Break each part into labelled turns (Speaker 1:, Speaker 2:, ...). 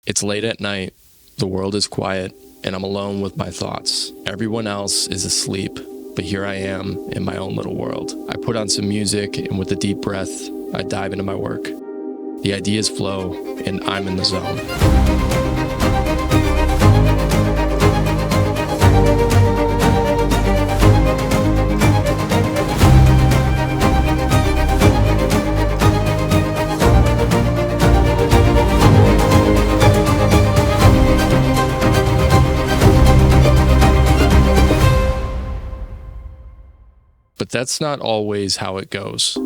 Speaker 1: It's late at night, the world is quiet, and I'm alone with my thoughts. Everyone else is asleep, but here I am in my own little world. I put on some music, and with a deep breath, I dive into my work. The ideas flow, and I'm in the zone. But that's not always how it goes.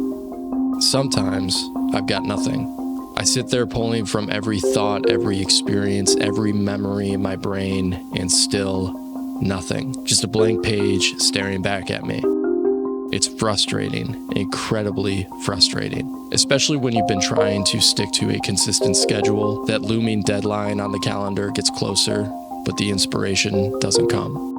Speaker 1: Sometimes I've got nothing. I sit there pulling from every thought, every experience, every memory in my brain, and still nothing. Just a blank page staring back at me. It's frustrating, incredibly frustrating, especially when you've been trying to stick to a consistent schedule. That looming deadline on the calendar gets closer, but the inspiration doesn't come.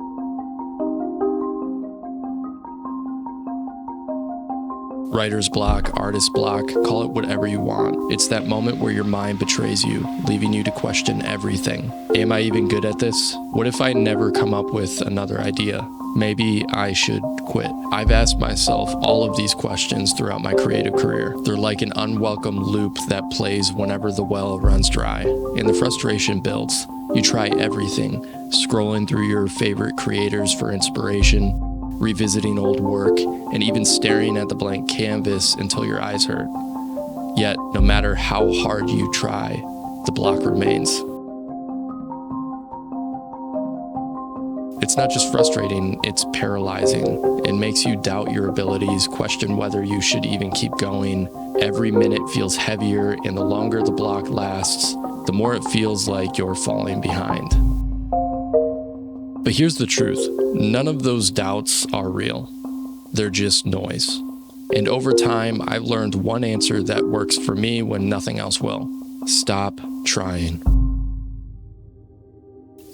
Speaker 1: Writer's block, artist block, call it whatever you want. It's that moment where your mind betrays you, leaving you to question everything. Am I even good at this? What if I never come up with another idea? Maybe I should quit. I've asked myself all of these questions throughout my creative career. They're like an unwelcome loop that plays whenever the well runs dry, and the frustration builds. You try everything, scrolling through your favorite creators for inspiration, revisiting old work, and even staring at the blank canvas until your eyes hurt. Yet, no matter how hard you try, the block remains. It's not just frustrating, it's paralyzing. It makes you doubt your abilities, question whether you should even keep going. Every minute feels heavier, and the longer the block lasts, the more it feels like you're falling behind. But here's the truth. None of those doubts are real. They're just noise. And over time, I've learned one answer that works for me when nothing else will. Stop trying.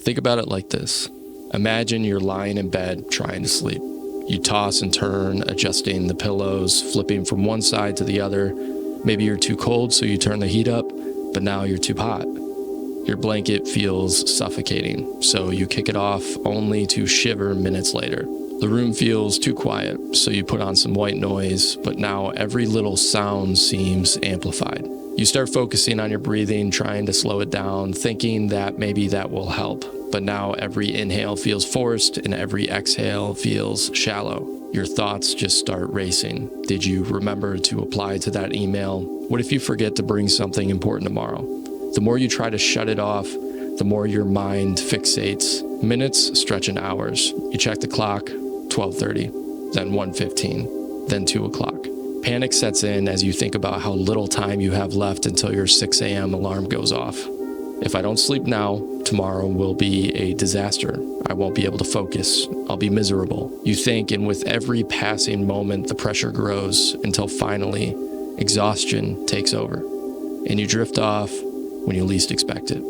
Speaker 1: Think about it like this. Imagine you're lying in bed trying to sleep. You toss and turn, adjusting the pillows, flipping from one side to the other. Maybe you're too cold, so you turn the heat up, but now you're too hot. Your blanket feels suffocating, so you kick it off only to shiver minutes later. The room feels too quiet, so you put on some white noise, but now every little sound seems amplified. You start focusing on your breathing, trying to slow it down, thinking that maybe that will help. But now every inhale feels forced and every exhale feels shallow. Your thoughts just start racing. Did you remember to apply to that email? What if you forget to bring something important tomorrow? The more you try to shut it off, the more your mind fixates. Minutes stretch into hours. You check the clock, 12:30, then 1:15, then 2 o'clock. Panic sets in as you think about how little time you have left until your 6 a.m. alarm goes off. If I don't sleep now, tomorrow will be a disaster. I won't be able to focus. I'll be miserable. You think, and with every passing moment, the pressure grows until finally, exhaustion takes over, and you drift off when you least expect it.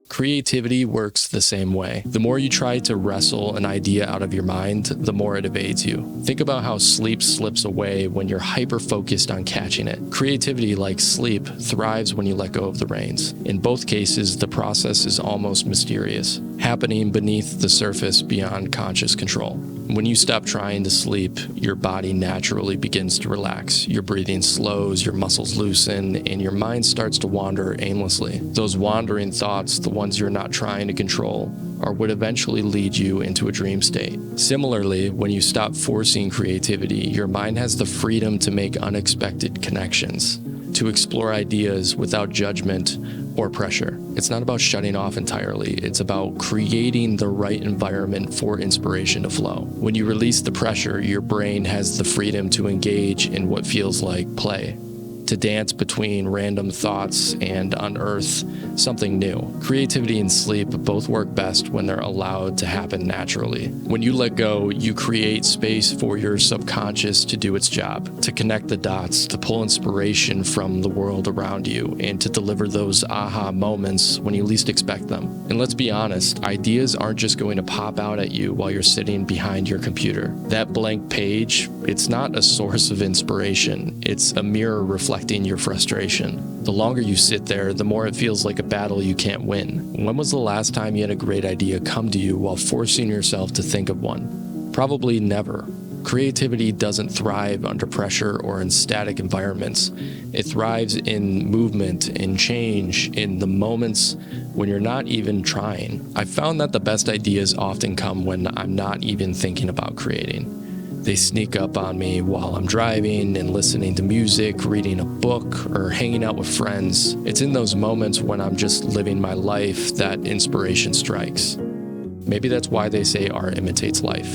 Speaker 1: Creativity works the same way. The more you try to wrestle an idea out of your mind, the more it evades you. Think about how sleep slips away when you're hyper-focused on catching it. Creativity, like sleep, thrives when you let go of the reins. In both cases, the process is almost mysterious, happening beneath the surface beyond conscious control. When you stop trying to sleep, your body naturally begins to relax. Your breathing slows, your muscles loosen, and your mind starts to wander aimlessly. Those wandering thoughts, the ones you're not trying to control, are what eventually lead you into a dream state. Similarly, when you stop forcing creativity, your mind has the freedom to make unexpected connections, to explore ideas without judgment or pressure. It's not about shutting off entirely. It's about creating the right environment for inspiration to flow. When you release the pressure, your brain has the freedom to engage in what feels like play, to dance between random thoughts and unearth something new. Creativity and sleep both work best when they're allowed to happen naturally. When you let go, you create space for your subconscious to do its job, to connect the dots, to pull inspiration from the world around you, and to deliver those aha moments when you least expect them. And let's be honest, ideas aren't just going to pop out at you while you're sitting behind your computer. That blank page, it's not a source of inspiration. It's a mirror reflection deflecting your frustration. The longer you sit there, the more it feels like a battle you can't win. When was the last time you had a great idea come to you while forcing yourself to think of one? Probably never. Creativity doesn't thrive under pressure or in static environments. It thrives in movement, in change, in the moments when you're not even trying. I've found that the best ideas often come when I'm not even thinking about creating. They sneak up on me while I'm driving and listening to music, reading a book, or hanging out with friends. It's in those moments when I'm just living my life that inspiration strikes. Maybe that's why they say art imitates life.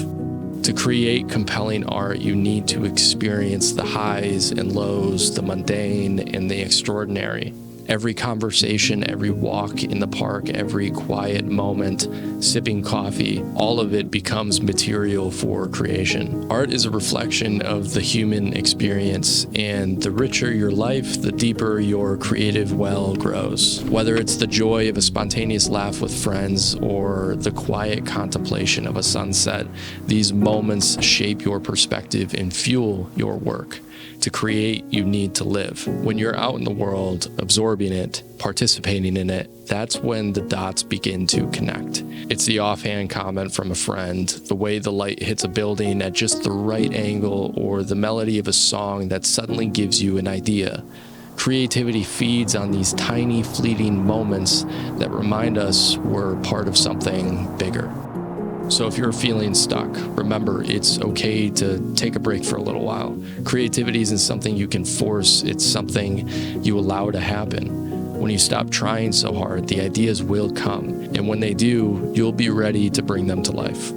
Speaker 1: To create compelling art, you need to experience the highs and lows, the mundane and the extraordinary. Every conversation, every walk in the park, every quiet moment, sipping coffee, all of it becomes material for creation. Art is a reflection of the human experience, and the richer your life, the deeper your creative well grows. Whether it's the joy of a spontaneous laugh with friends or the quiet contemplation of a sunset, these moments shape your perspective and fuel your work. To create, you need to live. When you're out in the world, absorbing it, participating in it, that's when the dots begin to connect. It's the offhand comment from a friend, the way the light hits a building at just the right angle, or the melody of a song that suddenly gives you an idea. Creativity feeds on these tiny, fleeting moments that remind us we're part of something bigger. So if you're feeling stuck, remember it's okay to take a break for a little while. Creativity isn't something you can force, it's something you allow to happen. When you stop trying so hard, the ideas will come, and when they do, you'll be ready to bring them to life.